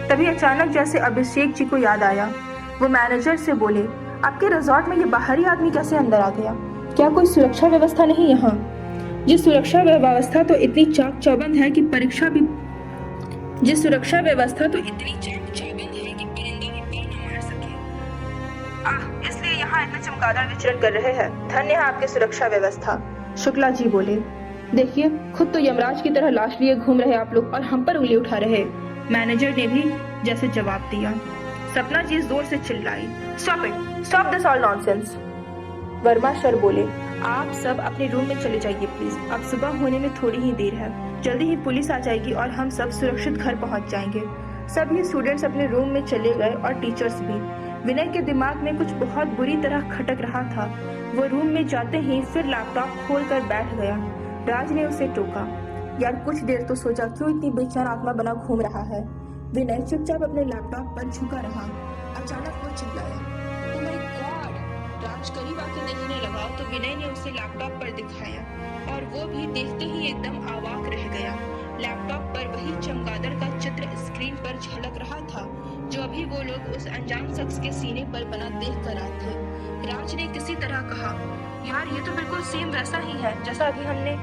तभी अचानक जैसे अभिषेक जी को याद आया, वो मैनेजर से बोले, आपके रिजॉर्ट में ये बाहरी आदमी कैसे अंदर आ गया? क्या कोई सुरक्षा व्यवस्था नहीं यहाँ? जी सुरक्षा व्यवस्था तो इतनी चाक चौबंद है कि परिंदा भी पैर न मार सके। इसलिए यहाँ इतने चमगादड़ विचरण कर रहे हैं। धन्य है आपकी सुरक्षा व्यवस्था। शुक्ला जी बोले, देखिए खुद तो यमराज की तरह लाश लिए घूम रहे आप लोग और हम पर उंगली उठा रहे। मैनेजर ने भी जैसे जवाब दिया। सपना जी जोर से चिल्लाई, stop this all nonsense. Verma sir बोले, आप सब अपने रूम में चले जाइए प्लीज। अब सुबह होने में थोड़ी ही देर है, जल्दी ही पुलिस आ जाएगी और हम सब सुरक्षित घर पहुंच जाएंगे। सभी स्टूडेंट्स अपने रूम में चले गए और टीचर्स भी। विनय के दिमाग में कुछ बहुत बुरी तरह खटक रहा था। वो रूम में जाते ही फिर लैपटॉप खोल कर बैठ गया। राज ने उसे टोका, यार कुछ देर तो सोचा, क्यों इतनी बेचैन आत्मा बना घूम रहा है? विनय चुपचाप अपने लैपटॉप पर झुका रहा। अचानक वो चिल्लाया, ओह माय गॉड! राज करीब आके देखने लगा तो विनय ने उसे लैपटॉप पर दिखाया और वो भी देखते ही एकदम अवाक रह गया। लैपटॉप पर वही चमगादड़ का चित्र स्क्रीन पर झलक रहा था जो अभी वो लोग उस अनजान शख्स के सीने पर बना देख कर आए थे। राज ने किसी तरह कहा, यार ये तो बिल्कुल सेम वैसा ही है जैसा अभी हमने।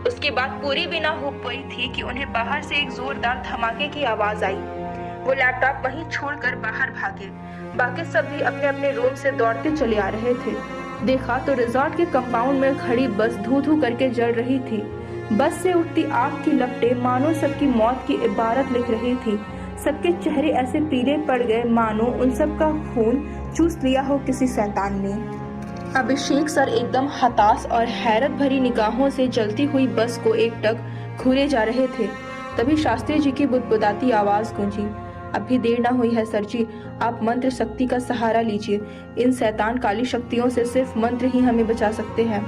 उसकी बात पूरी भी ना हो पाई थी कि उन्हें बाहर से एक जोरदार धमाके की आवाज आई। वो लैपटॉप वहीं छोड़कर बाहर भागे। बाकी सब भी अपने अपने रूम से दौड़ते चले आ रहे थे। देखा तो रिजॉर्ट के कंपाउंड में खड़ी बस धू धू करके जल रही थी। बस से उठती आग की लपटें मानो सबकी मौत की इबारत लिख रही थी। सबके चेहरे ऐसे पीले पड़ गए मानो उन सब का खून चूस लिया हो किसी शैतान ने। अभिषेक सर एकदम हताश और हैरत भरी निगाहों से जलती हुई बस को एकटक घूरे जा रहे थे। तभी शास्त्री जी की बुदबुदाती आवाज गूंजी, अभी देर ना हुई है सर जी, आप मंत्र शक्ति का सहारा लीजिए। इन शैतान काली शक्तियों से सिर्फ मंत्र ही हमें बचा सकते हैं।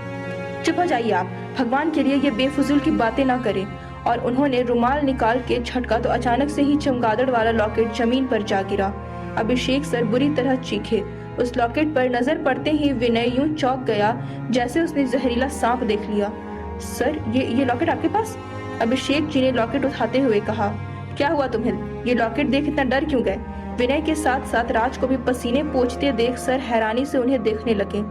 चुप हो जाइए आप, भगवान के लिए ये बेफुजूल की बातें ना करें। और उन्होंने रुमाल निकाल के झटका तो अचानक से ही चमगादड़ वाला लॉकेट जमीन पर जा गिरा। अभिषेक सर बुरी तरह चीखे। उस लॉकेट पर नजर पड़ते ही विनय यूं चौंक गया जैसे उसने जहरीला सांप देख लिया। सर ये लॉकेट आपके पास? अभिषेक जी ने लॉकेट उठाते हुए कहा, क्या हुआ तुम्हें? ये लॉकेट देख इतना डर क्यों गए? विनय के साथ साथ राज को भी पसीने पोंछते देख सर हैरानी से उन्हें देखने लगे।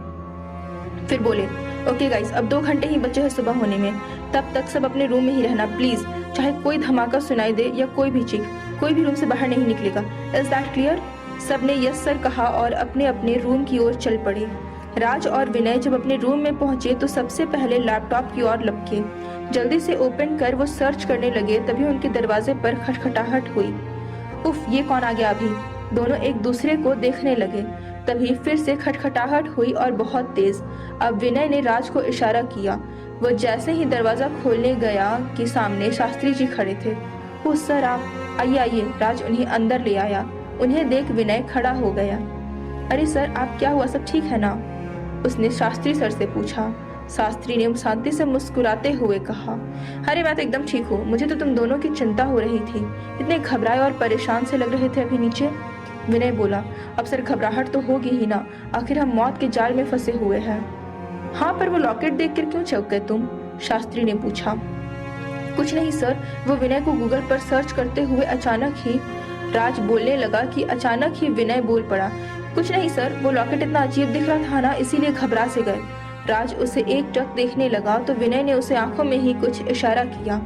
फिर बोले, ओके गाइस, अब 2 घंटे ही बचे हैं सुबह होने में, तब तक सब अपने रूम में ही रहना प्लीज। चाहे कोई धमाका सुनाई दे या कोई भी चीख, कोई भी रूम से बाहर नहीं निकलेगा। Is that clear? सबने यस सर कहा और अपने अपने रूम की ओर चल पड़े। राज और विनय जब अपने रूम में पहुंचे तो सबसे पहले लैपटॉप की ओर लपके। जल्दी से ओपन कर वो सर्च करने लगे। तभी उनके दरवाजे पर खटखटाहट हुई। उफ, ये कौन आ गया अभी? दोनों एक दूसरे को देखने लगे। तभी फिर से खटखटाहट हुई और बहुत तेज। अब विनय ने राज को इशारा किया। वो जैसे ही दरवाजा खोलने गया कि सामने शास्त्री जी खड़े थे। ओ सर, आप आइए आइए। राज उन्हें अंदर ले आया। उन्हें देख विनय खड़ा हो गया। अरे सर, आप क्या हुआ, सब ठीक है ना? उसने शास्त्री सर से पूछा। शास्त्री ने शांति से मुस्कुराते हुए कहा, अरे मैं तो एकदम ठीक हूँ। मुझे तो तुम दोनों की चिंता हो रही थी, इतने घबराए और परेशान से लग रहे थे अभी नीचे। विनय बोला, अब सर घबराहट तो होगी ही ना, आखिर हम मौत के जाल में फंसे हुए हैं। हाँ, पर वो लॉकेट देखकर क्यों चौंक गए तुम? शास्त्री ने पूछा। कुछ नहीं सर, वो विनय को गूगल पर सर्च करते हुए अचानक ही राज बोलने लगा कि अचानक ही विनय बोल पड़ा, कुछ नहीं सर, वो लॉकेट इतना अजीब दिख रहा था ना, इसीलिए घबरा से गए। राज उसे एक टक देखने लगा तो विनय ने उसे आंखों में ही कुछ इशारा किया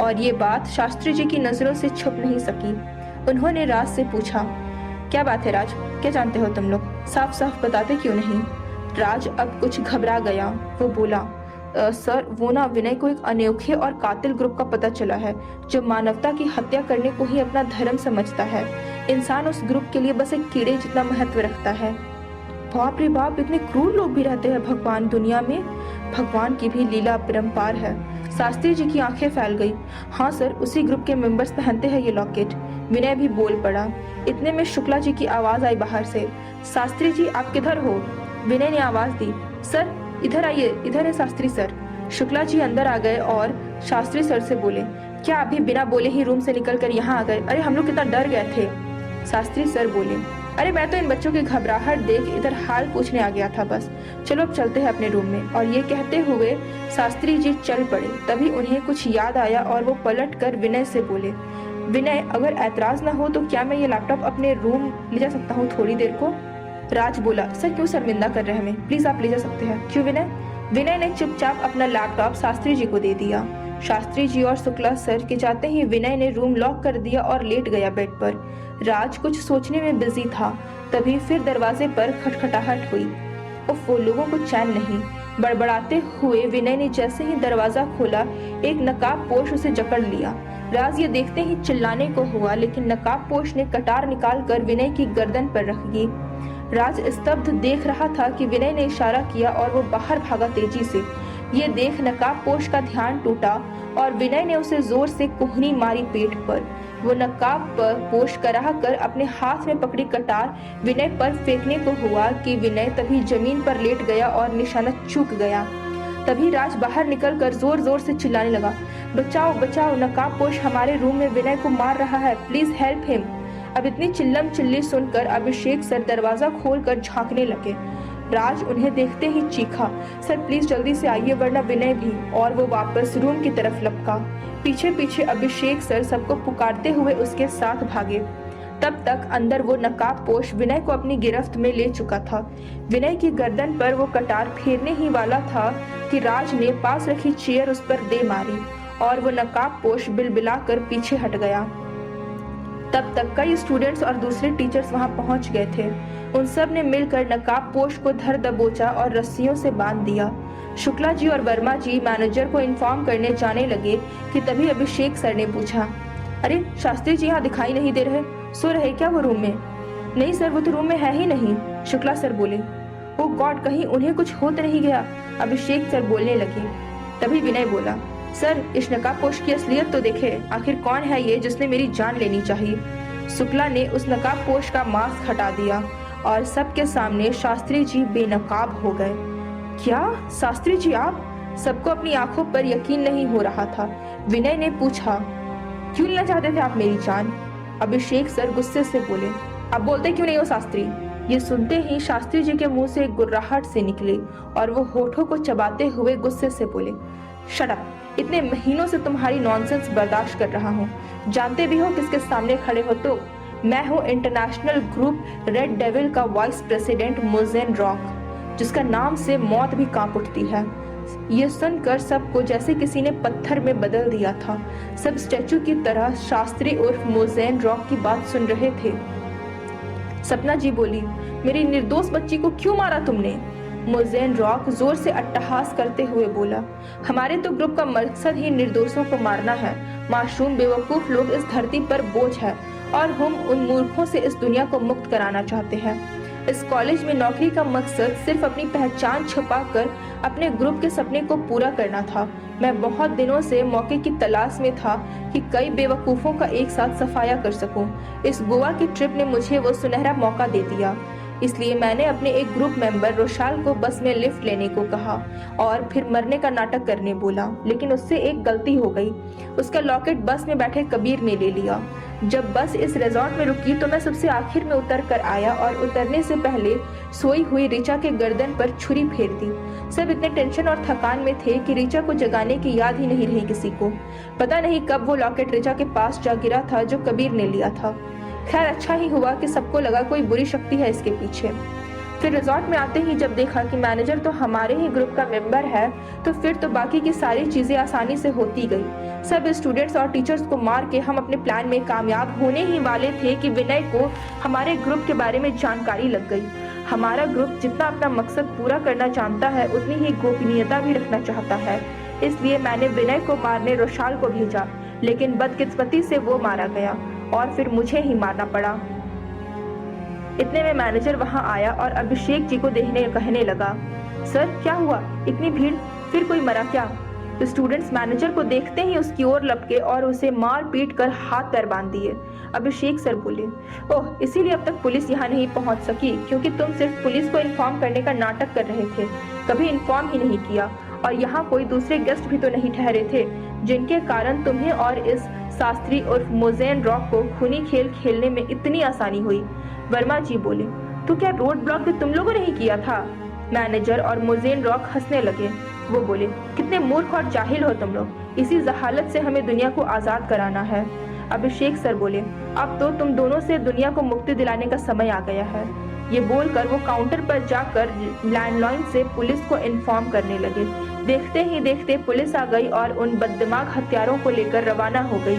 और ये बात शास्त्री जी की नजरों से छुप नहीं सकी। उन्होंने राज से पूछा, क्या बात है राज, क्या जानते हो तुम लोग, साफ साफ बताते क्यों नहीं? राज अब कुछ घबरा गया। वो बोला, सर वो ना विनय को एक अनोखे और कातिल ग्रुप का पता चला है जो मानवता की हत्या करने को ही अपना धर्म समझता है। इंसान उस ग्रुप के लिए बस एक कीड़े जितना महत्व रखता है। बाप रे बाप, इतने क्रूर लोग भी रहते हैं भगवान दुनिया में। भगवान की भी लीला अपरंपार है। शास्त्री जी की आंखें फैल गई। हाँ सर, उसी ग्रुप के मेंबर्स पहनते हैं ये लॉकेट। विनय भी बोल पड़ा। इतने में शुक्ला जी की आवाज आई बाहर से, शास्त्री जी आप किधर हो? विनय ने आवाज दी, सर इधर आइए, इधर है शास्त्री सर। शुक्ला जी अंदर आ गए और शास्त्री सर से बोले, क्या अभी बिना बोले ही रूम से निकलकर यहाँ आ गए? अरे हम लोग कितना डर गए थे। शास्त्री सर बोले, अरे मैं तो इन बच्चों की घबराहट देख इधर हाल पूछने आ गया था बस, चलो अब चलते हैं अपने रूम में। और ये कहते हुए शास्त्री जी चल पड़े। तभी उन्हें कुछ याद आया और वो पलट कर विनय से बोले, विनय अगर ऐतराज ना हो तो क्या मैं ये लैपटॉप अपने रूम ले जा सकता हूँ थोड़ी देर को? राज बोला, सर क्यों शर्मिंदा कर रहे हैं हमें, प्लीज आप ले जा सकते हैं। क्यों विनय? विनय ने चुपचाप अपना लैपटॉप शास्त्री जी को दे दिया। शास्त्री जी और शुक्ला सर के जाते ही विनय ने रूम लॉक कर दिया और लेट गया बेड पर। राज कुछ सोचने में बिजी था। तभी फिर दरवाजे पर खटखटाहट हुई। उफ, वो लोगों को चैन नहीं। बड़बड़ाते हुए विनय ने जैसे ही दरवाजा खोला, एक नकाबपोश उसे जकड़ लिया। राज ये देखते ही चिल्लाने को हुआ, लेकिन नकाबपोश ने कटार निकालकर विनय की गर्दन पर रख दी। राज स्तब्ध देख रहा था कि विनय ने इशारा किया और वो बाहर भागा तेजी से। ये देख नकाबपोश का ध्यान टूटा और विनय ने उसे जोर से कुहनी मारी पीठ पर। वो नकाबपोश कराह कर अपने हाथ में पकड़ी कटार विनय पर फेंकने को हुआ कि विनय तभी जमीन पर लेट गया और निशाना चूक गया। तभी राज बाहर निकलकर जोर जोर से चिल्लाने लगा, बचाओ बचाओ, नकाबपोश हमारे रूम में विनय को मार रहा है, प्लीज हेल्प हिम। अब इतनी चिल्लम चिल्ली सुनकर अभिषेक सर दरवाजा खोलकर झांकने लगे। राज उन्हें देखते ही चीखा, सर प्लीज जल्दी से आइए वरना विनय भी। और वो वापस रूम की तरफ लपका। पीछे पीछे अभिषेक सर सबको पुकारते हुए उसके साथ भागे। तब तक अंदर वो नकाबपोश विनय को अपनी गिरफ्त में ले चुका था। विनय की गर्दन पर वो कटार फेरने ही वाला था कि राज ने पास रखी चेयर उस पर दे मारी और वो नकाबपोश बिलबिलाकर पीछे हट गया। तब तक कई स्टूडेंट्स और दूसरे टीचर्स वहां पहुंच गए थे। उन सब ने मिलकर नकाबपोश को धर दबोचा और रस्सियों से बांध दिया। शुक्ला जी और वर्मा जी मैनेजर को इन्फॉर्म करने जाने लगे कि तभी अभिषेक सर ने पूछा, अरे शास्त्री जी यहाँ दिखाई नहीं दे रहे, सो रहे क्या वो रूम में? नहीं सर, वो तो रूम में है ही नहीं, शुक्ला सर बोले। ओ गॉड, कहीं उन्हें कुछ हो तो नहीं गया? अभिषेक सर बोलने लगे। तभी विनय बोला, सर इस नकाबपोश की असलियत तो देखे, आखिर कौन है ये जिसने मेरी जान लेनी चाहिए। शुक्ला ने उस नकाबपोश का मास्क हटा दिया और सबके सामने शास्त्री जी बेनकाब हो गए। क्या शास्त्री जी आप? सबको अपनी आंखों पर यकीन नहीं हो रहा था। विनय ने पूछा, क्यों लेना चाहते थे आप मेरी जान? अभिषेक सर गुस्से से बोले, अब बोलते क्यों नहीं हो शास्त्री? ये सुनते ही शास्त्री जी के मुंह से एक गुर्राहट से निकली और वो होठों को चबाते हुए गुस्से से बोले, शट अप, इतने महीनों से तुम्हारी नॉनसेंस बर्दाश्त कर रहा हूँ, जानते भी हो किसके सामने खड़े हो? तो मैं हूँ इंटरनेशनल ग्रुप रेड डेविल का वाइस प्रेसिडेंट मोजेन रॉक, जिसका नाम से मौत भी कांप उठती है। ये सुनकर सबको जैसे किसी ने पत्थर में बदल दिया था। सब स्टैचू की तरह शास्त्री उर्फ मोजेन रॉक की बात सुन रहे थे। सपना जी बोली, मेरी निर्दोष बच्ची को क्यों मारा तुमने? मोजेन रॉक जोर से अट्टहास करते हुए बोला, हमारे तो ग्रुप का मकसद ही निर्दोषों को मारना है। मासूम बेवकूफ लोग इस धरती पर बोझ है और हम उन मूर्खों से इस दुनिया को मुक्त कराना चाहते हैं। इस कॉलेज में नौकरी का मकसद सिर्फ अपनी पहचान छुपाकर अपने ग्रुप के सपने को पूरा करना था। मैं बहुत दिनों से मौके की तलाश में था कि कई बेवकूफ़ों का एक साथ सफाया कर सकूं। इस गोवा की ट्रिप ने मुझे वो सुनहरा मौका दे दिया। इसलिए मैंने अपने एक ग्रुप मेंबर रोशाल को बस में लिफ्ट लेने को कहा और फिर मरने का नाटक करने बोला, लेकिन उससे एक गलती हो गई। उसका लॉकेट बस में बैठे कबीर ने ले लिया। जब बस इस रिजॉर्ट में रुकी तो मैं सबसे आखिर में उतर कर आया और उतरने से पहले सोई हुई ऋचा के गर्दन पर छुरी फेर दी। सब इतने टेंशन और थकान में थे कि ऋचा को जगाने की याद ही नहीं रही किसी को। पता नहीं कब वो लॉकेट ऋचा के पास जा गिरा था जो कबीर ने लिया था। खैर अच्छा ही हुआ कि सबको लगा कोई बुरी शक्ति है इसके पीछे। फिर रिजॉर्ट में आते ही जब देखा कि मैनेजर तो हमारे ही ग्रुप का मेंबर है तो फिर तो बाकी की सारी चीजें आसानी से होती गई। सब स्टूडेंट्स और टीचर्स को मार के हम अपने प्लान में कामयाब होने ही वाले थे कि विनय को हमारे ग्रुप के बारे में जानकारी लग गई। हमारा ग्रुप जितना अपना मकसद पूरा करना जानता है उतनी ही गोपनीयता भी रखना चाहता है। इसलिए मैंने विनय को मारने रोशाल को भेजा, लेकिन बदकिस्मती से वो मारा गया और फिर मुझे ही मारना पड़ा। इतने में मैनेजर वहां आया और अभिषेक जी को देखने कहने लगा, सर क्या हुआ, इतनी भीड़, फिर कोई मरा क्या? तो स्टूडेंट्स मैनेजर को देखते ही उसकी ओर लपके और उसे मार पीट कर हाथ पैर बांध दिए। अभिषेक सर बोले, ओह इसीलिए अब तक पुलिस यहाँ नहीं पहुँच सकी क्योंकि तुम सिर्फ पुलिस को इन्फॉर्म करने का नाटक कर रहे थे, कभी इन्फॉर्म ही नहीं किया। और यहाँ कोई दूसरे गेस्ट भी तो नहीं ठहरे थे जिनके कारण तुम्हें और इस शास्त्री उर्फ मोजेन रॉक को खूनी खेल खेलने में इतनी आसानी हुई। वर्मा जी बोले, तो क्या रोड ब्लॉक भी तुम लोगों ने ही किया था? मैनेजर और मोजेन रॉक हंसने लगे। वो बोले, कितने मूर्ख और जाहिल हो तुम लोग, इसी जहालत से हमें दुनिया को आजाद कराना है। अभिषेक सर बोले, अब तो तुम दोनों से दुनिया को मुक्ति दिलाने का समय आ गया है। ये बोलकर वो काउंटर पर जाकर लैंडलाइन से पुलिस को इन्फॉर्म करने लगे। देखते ही देखते पुलिस आ गई और उन बददिमाग हत्यारों को लेकर रवाना हो गई।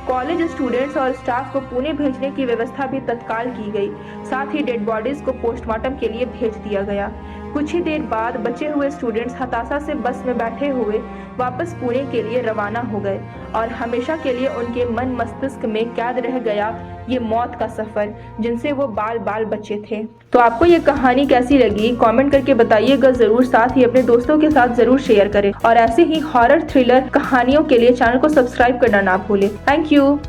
कॉलेज स्टूडेंट्स और स्टाफ को पुणे भेजने की व्यवस्था भी तत्काल की गई। साथ ही डेड बॉडीज को पोस्टमार्टम के लिए भेज दिया गया। कुछ ही देर बाद बचे हुए स्टूडेंट्स हताशा से बस में बैठे हुए वापस पुणे के लिए रवाना हो गए और हमेशा के लिए उनके मन मस्तिष्क में कैद रह गया ये मौत का सफर जिनसे वो बाल बाल बचे थे। तो आपको ये कहानी कैसी लगी कमेंट करके बताइएगा जरूर। साथ ही अपने दोस्तों के साथ जरूर शेयर करें और ऐसे ही हॉरर थ्रिलर कहानियों के लिए चैनल को सब्सक्राइब करना ना भूलें। Thank you.